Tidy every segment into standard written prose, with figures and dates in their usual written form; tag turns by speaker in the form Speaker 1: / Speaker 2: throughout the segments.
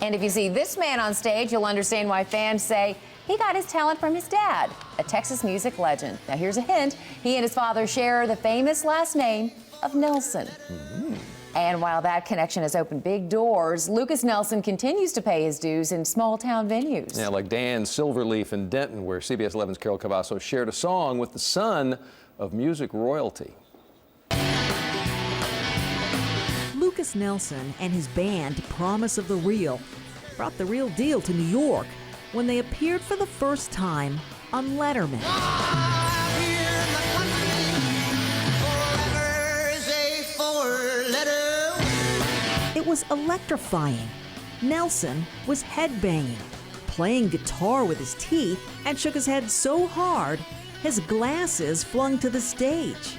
Speaker 1: And if you see this man on stage, you'll understand why fans say he got his talent from his dad, a Texas music legend. Now here's a hint. He and his father share the famous last name of Nelson. And while that connection has opened big doors, Lukas Nelson continues to pay his dues in small-town venues.
Speaker 2: Yeah, like Dan Silverleaf in Denton, where CBS 11's Carol Cavazos shared a song with the son of music royalty.
Speaker 3: Lukas Nelson and his band Promise of the Real brought the real deal to New York when they appeared for the first time on Letterman. It was electrifying. Nelson was headbanging, playing guitar with his teeth, and shook his head so hard his glasses flung to the stage.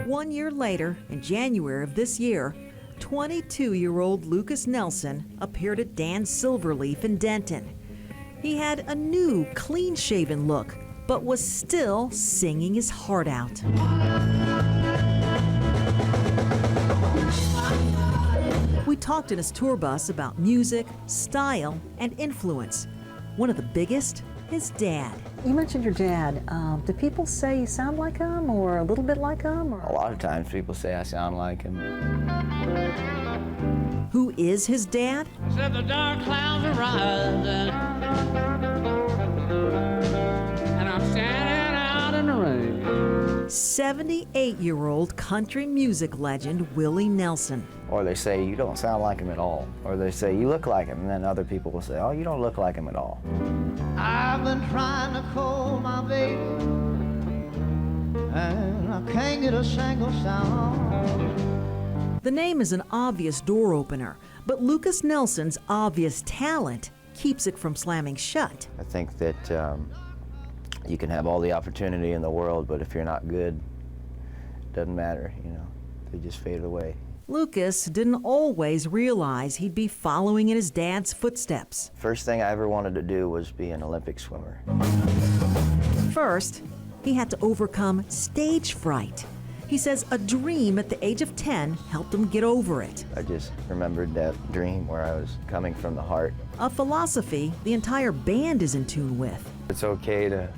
Speaker 3: 1 year later, in January of this year, 22-year-old Lukas Nelson appeared at Dan Silverleaf in Denton. He had a new, clean-shaven look, but was still singing his heart out. We talked in his tour bus about music, style, and influence. One of the biggest, his dad.
Speaker 4: You mentioned your dad. Do people say you sound like him or a little bit like him? Or?
Speaker 5: A lot of times people say I sound like him.
Speaker 3: Who is his dad?
Speaker 6: Said the dark clouds are rising, and I'm standing out in the rain.
Speaker 3: 78-year-old country music legend Willie Nelson.
Speaker 5: Or they say, you don't sound like him at all. Or they say, you look like him. And then other people will say, oh, you don't look like him at all.
Speaker 6: I've been trying to call my baby, and I can't get a single sound.
Speaker 3: The name is an obvious door opener, but Lukas Nelson's obvious talent keeps it from slamming shut.
Speaker 5: I think that you can have all the opportunity in the world, but if you're not good, it doesn't matter, you know. They just fade away.
Speaker 3: Lukas didn't always realize he'd be following in his dad's footsteps.
Speaker 5: First thing I ever wanted to do was be an Olympic swimmer.
Speaker 3: First, he had to overcome stage fright. He says a dream at the age of 10 helped him get over it.
Speaker 5: I just remembered that dream where I was coming from the heart.
Speaker 3: A philosophy the entire band is in tune with.
Speaker 7: It's okay to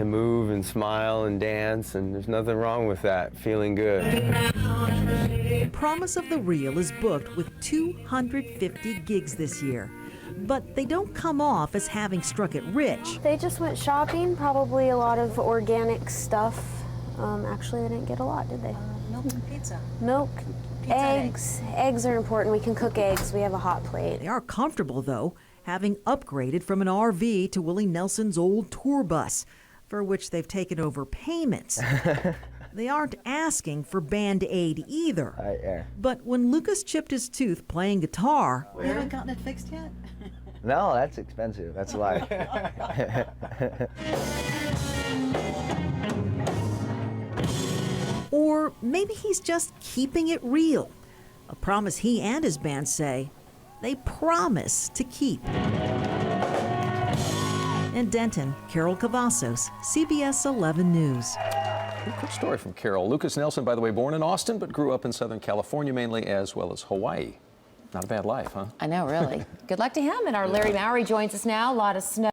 Speaker 7: move and smile and dance, and there's nothing wrong with that, feeling good.
Speaker 3: Promise of the Real is booked with 250 gigs this year, but they don't come off as having struck it rich.
Speaker 8: They just went shopping, probably a lot of organic stuff. Actually, they didn't get a lot, did they?
Speaker 4: Milk and pizza.
Speaker 8: Milk, eggs. Eggs are important. We can cook eggs. We have a hot plate.
Speaker 3: They are comfortable, though, having upgraded from an RV to Willie Nelson's old tour bus, for which they've taken over payments. They aren't asking for band aid either. But when Lukas chipped his tooth playing guitar...
Speaker 4: You haven't gotten it fixed yet?
Speaker 5: No, that's expensive. That's life.
Speaker 3: Or maybe he's just keeping it real. A promise he and his band say they promise to keep. In Denton, Carol Cavazos, CBS 11 News.
Speaker 2: Quick story from Carol. Lukas Nelson, by the way, born in Austin, but grew up in Southern California mainly, as well as Hawaii. Not a bad life, huh?
Speaker 1: I know, really. Good luck to him. And our Larry Mowry joins us now. A lot of snow.